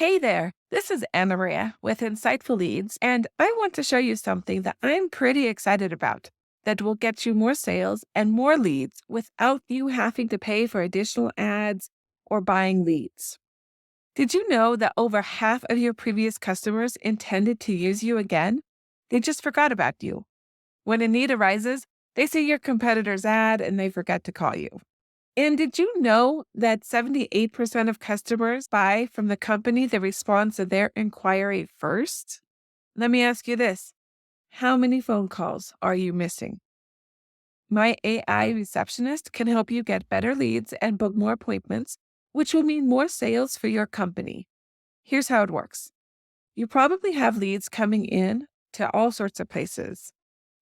Hey there, this is Anna Maria with Insightful Leads, and I want to show you something that I'm pretty excited about that will get you more sales and more leads without you having to pay for additional ads or buying leads. Did you know that over half of your previous customers intended to use you again? They just forgot about you. When a need arises, they see your competitor's ad and they forget to call you. And did you know that 78% of customers buy from the company that responds to their inquiry first? Let me ask you this. How many phone calls are you missing? My AI receptionist can help you get better leads and book more appointments, which will mean more sales for your company. Here's how it works. You probably have leads coming in to all sorts of places.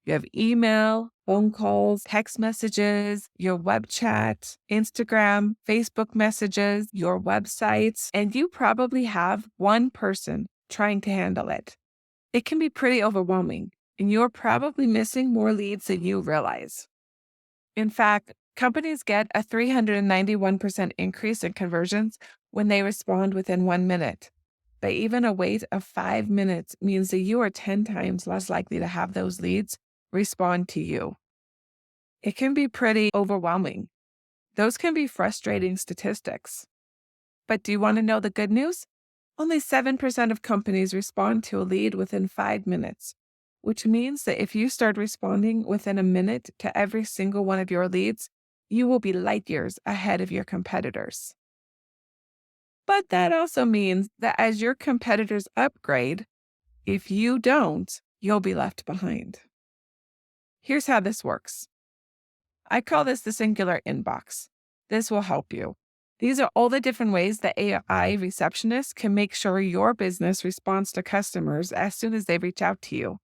You have email, phone calls, text messages, your web chat, Instagram, Facebook messages, your websites, and you probably have one person trying to handle it. It can be pretty overwhelming, and you're probably missing more leads than you realize. In fact, companies get a 391% increase in conversions when they respond within 1 minute. But even a wait of 5 minutes means that you are 10 times less likely to have those leads respond to you. It can be pretty overwhelming. Those can be frustrating statistics. But do you want to know the good news? Only 7% of companies respond to a lead within 5 minutes, which means that if you start responding within a minute to every single one of your leads, you will be light years ahead of your competitors. But that also means that as your competitors upgrade, if you don't, you'll be left behind. Here's how this works. I call this the singular inbox. This will help you. These are all the different ways that AI receptionists can make sure your business responds to customers as soon as they reach out to you.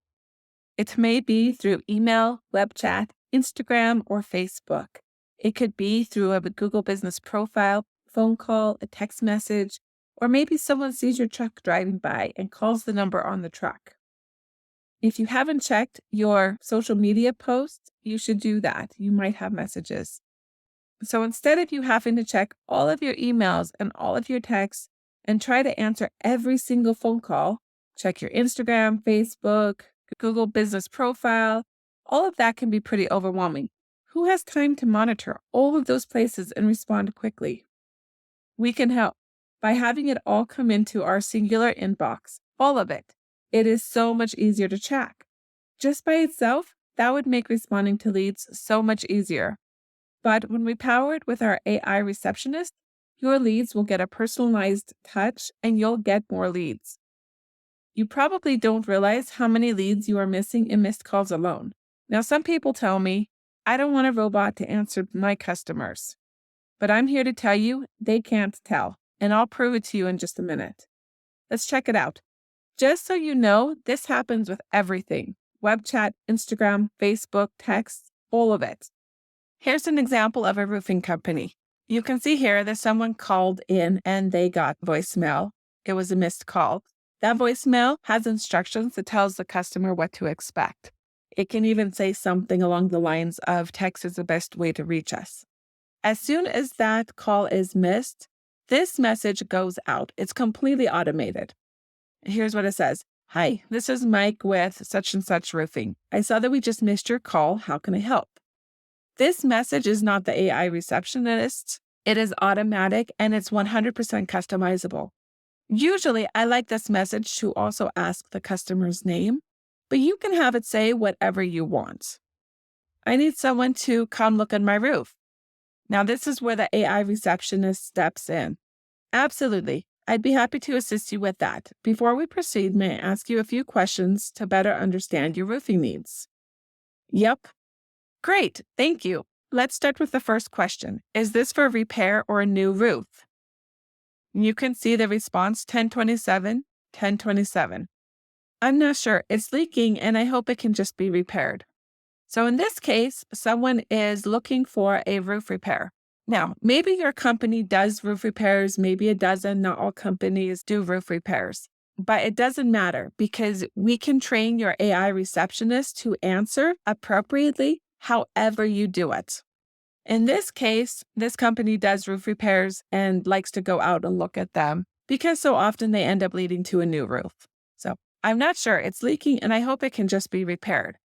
It may be through email, web chat, Instagram, or Facebook. It could be through a Google business profile, phone call, a text message, or maybe someone sees your truck driving by and calls the number on the truck. If you haven't checked your social media posts, you should do that. You might have messages. So instead of you having to check all of your emails and all of your texts and try to answer every single phone call, check your Instagram, Facebook, Google business profile. All of that can be pretty overwhelming. Who has time to monitor all of those places and respond quickly? We can help by having it all come into our singular inbox, all of it. It is so much easier to track. Just by itself, that would make responding to leads so much easier. But when we power it with our AI receptionist, your leads will get a personalized touch and you'll get more leads. You probably don't realize how many leads you are missing in missed calls alone. Now, some people tell me, I don't want a robot to answer my customers. But I'm here to tell you they can't tell, and I'll prove it to you in just a minute. Let's check it out. Just so you know, this happens with everything. Web chat, Instagram, Facebook, text, all of it. Here's an example of a roofing company. You can see here that someone called in and they got voicemail. It was a missed call. That voicemail has instructions that tells the customer what to expect. It can even say something along the lines of text is the best way to reach us. As soon as that call is missed, this message goes out. It's completely automated. Here's what it says. Hi, this is Mike with such and such roofing. I saw that we just missed your call. How can I help? This message is not the AI receptionist. It is automatic and it's 100% customizable. Usually, I like this message to also ask the customer's name, but you can have it say whatever you want. I need someone to come look at my roof. Now, this is where the AI receptionist steps in. Absolutely. I'd be happy to assist you with that. Before we proceed, may I ask you a few questions to better understand your roofing needs? Yep. Great. Thank you. Let's start with the first question. Is this for repair or a new roof? You can see the response 1027, 1027. I'm not sure. It's leaking and I hope it can just be repaired. So in this case, someone is looking for a roof repair. Now, maybe your company does roof repairs, maybe it doesn't. Not all companies do roof repairs. But it doesn't matter because we can train your AI receptionist to answer appropriately however you do it. In this case, this company does roof repairs and likes to go out and look at them. because so often they end up leading to a new roof. So I'm not sure it's leaking and I hope it can just be repaired.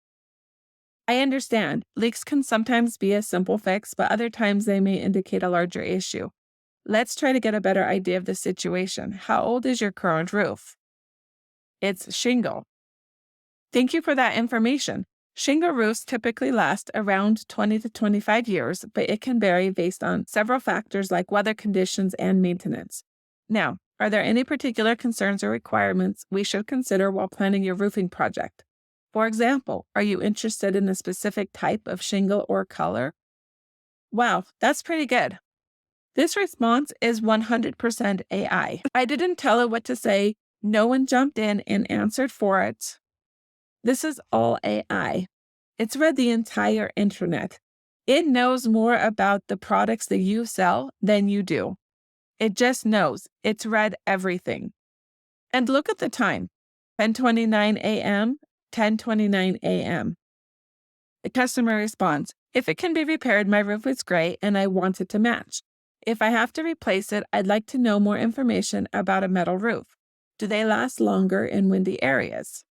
I understand leaks can sometimes be a simple fix, but other times they may indicate a larger issue. Let's try to get a better idea of the situation. How old is your current roof? It's shingle. Thank you for that information. Shingle roofs typically last around 20 to 25 years, but it can vary based on several factors like weather conditions and maintenance. Now, are there any particular concerns or requirements we should consider while planning your roofing project? For example, are you interested in a specific type of shingle or color? Wow, that's pretty good. This response is 100% AI. I didn't tell it what to say. No one jumped in and answered for it. This is all AI. It's read the entire internet. It knows more about the products that you sell than you do. It just knows. It's read everything. And look at the time, 10:29 a.m., 10:29 a.m. The customer responds, if it can be repaired, my roof is gray and I want it to match. If I have to replace it, I'd like to know more information about a metal roof. Do they last longer in windy areas?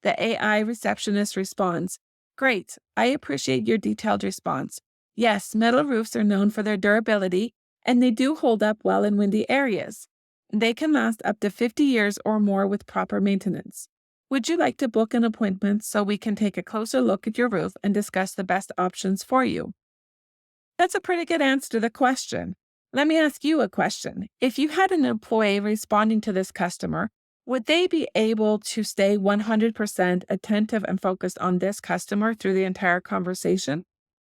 The AI receptionist responds, great, I appreciate your detailed response. Yes, metal roofs are known for their durability, and they do hold up well in windy areas. They can last up to 50 years or more with proper maintenance. Would you like to book an appointment so we can take a closer look at your roof and discuss the best options for you? That's a pretty good answer to the question. Let me ask you a question. If you had an employee responding to this customer, would they be able to stay 100% attentive and focused on this customer through the entire conversation?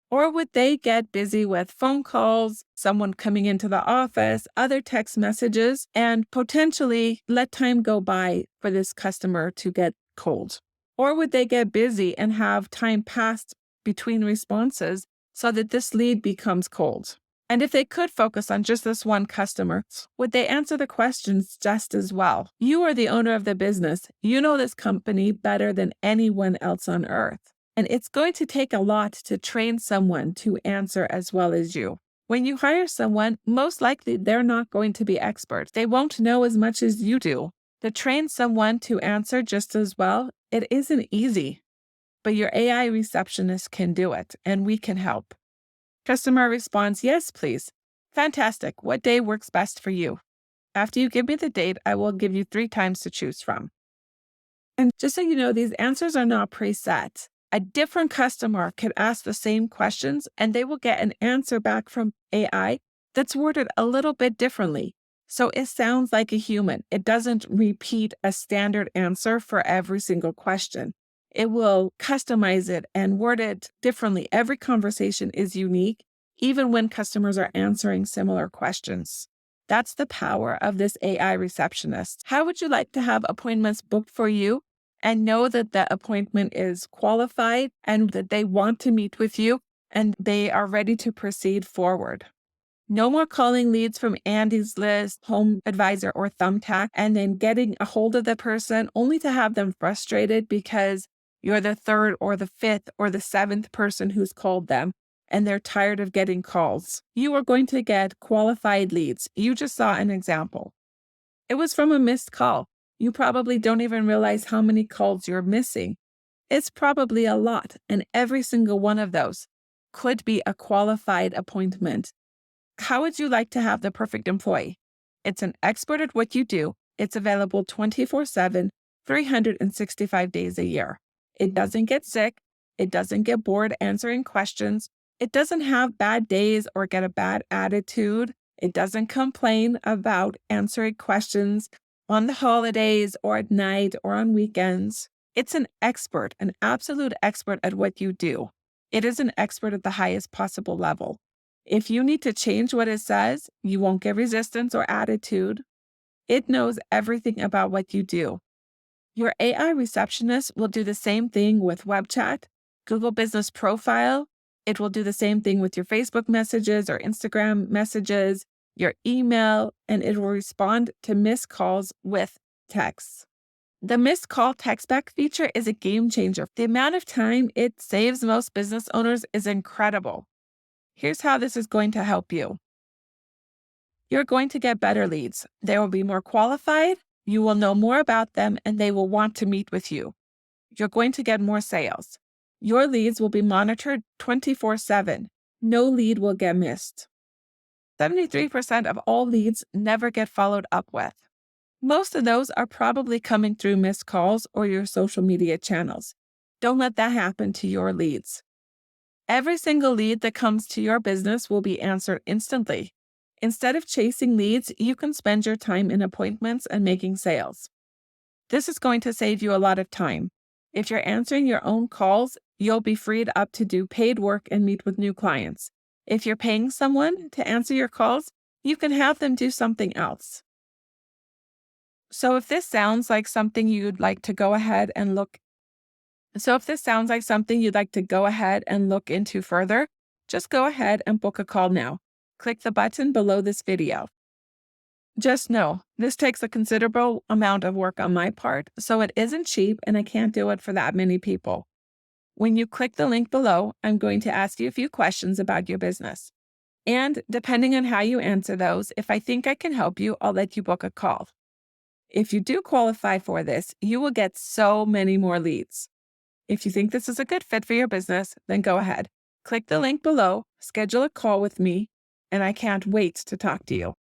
Or would they get busy with phone calls, someone coming into the office, other text messages, and potentially let time go by for this customer to get cold? Or would they get busy and have time passed between responses so that this lead becomes cold? And if they could focus on just this one customer, would they answer the questions just as well? You are the owner of the business. You know this company better than anyone else on earth. And it's going to take a lot to train someone to answer as well as you. When you hire someone, most likely they're not going to be experts. They won't know as much as you do. To train someone to answer just as well, it isn't easy. But your AI receptionist can do it, and we can help. Customer responds, yes, please. Fantastic. What day works best for you? After you give me the date, I will give you 3 times to choose from. And just so you know, these answers are not preset. A different customer could ask the same questions and they will get an answer back from AI that's worded a little bit differently. So it sounds like a human. It doesn't repeat a standard answer for every single question. It will customize it and word it differently. Every conversation is unique, even when customers are answering similar questions. That's the power of this AI receptionist. How would you like to have appointments booked for you and know that the appointment is qualified and that they want to meet with you and they are ready to proceed forward? No more calling leads from Andy's List, Home Advisor, or Thumbtack, and then getting a hold of the person only to have them frustrated because you're the 3rd or the 5th or the 7th person who's called them, and they're tired of getting calls. You are going to get qualified leads. You just saw an example. It was from a missed call. You probably don't even realize how many calls you're missing. It's probably a lot, and every single one of those could be a qualified appointment. How would you like to have the perfect employee? It's an expert at what you do. It's available 24/7, 365 days a year. It doesn't get sick. It doesn't get bored answering questions. It doesn't have bad days or get a bad attitude. It doesn't complain about answering questions on the holidays or at night or on weekends. It's an expert, an absolute expert at what you do. It is an expert at the highest possible level. If you need to change what it says, you won't get resistance or attitude. It knows everything about what you do. Your AI receptionist will do the same thing with web chat, Google Business Profile. It will do the same thing with your Facebook messages or Instagram messages, your email, and it will respond to missed calls with texts. The missed call text back feature is a game changer. The amount of time it saves most business owners is incredible. Here's how this is going to help you. You're going to get better leads. They will be more qualified, you will know more about them, and they will want to meet with you. You're going to get more sales. Your leads will be monitored 24/7. No lead will get missed. 73% of all leads never get followed up with. Most of those are probably coming through missed calls or your social media channels. Don't let that happen to your leads. Every single lead that comes to your business will be answered instantly. Instead of chasing leads, you can spend your time in appointments and making sales. This is going to save you a lot of time. If you're answering your own calls, you'll be freed up to do paid work and meet with new clients. If you're paying someone to answer your calls, you can have them do something else. So if this sounds like something you'd like to go ahead and look into further, just go ahead and book a call now. Click the button below this video. Just know, this takes a considerable amount of work on my part, so it isn't cheap and I can't do it for that many people. When you click the link below, I'm going to ask you a few questions about your business. And depending on how you answer those, if I think I can help you, I'll let you book a call. If you do qualify for this, you will get so many more leads. If you think this is a good fit for your business, then go ahead. Click the link below, schedule a call with me, and I can't wait to talk to you.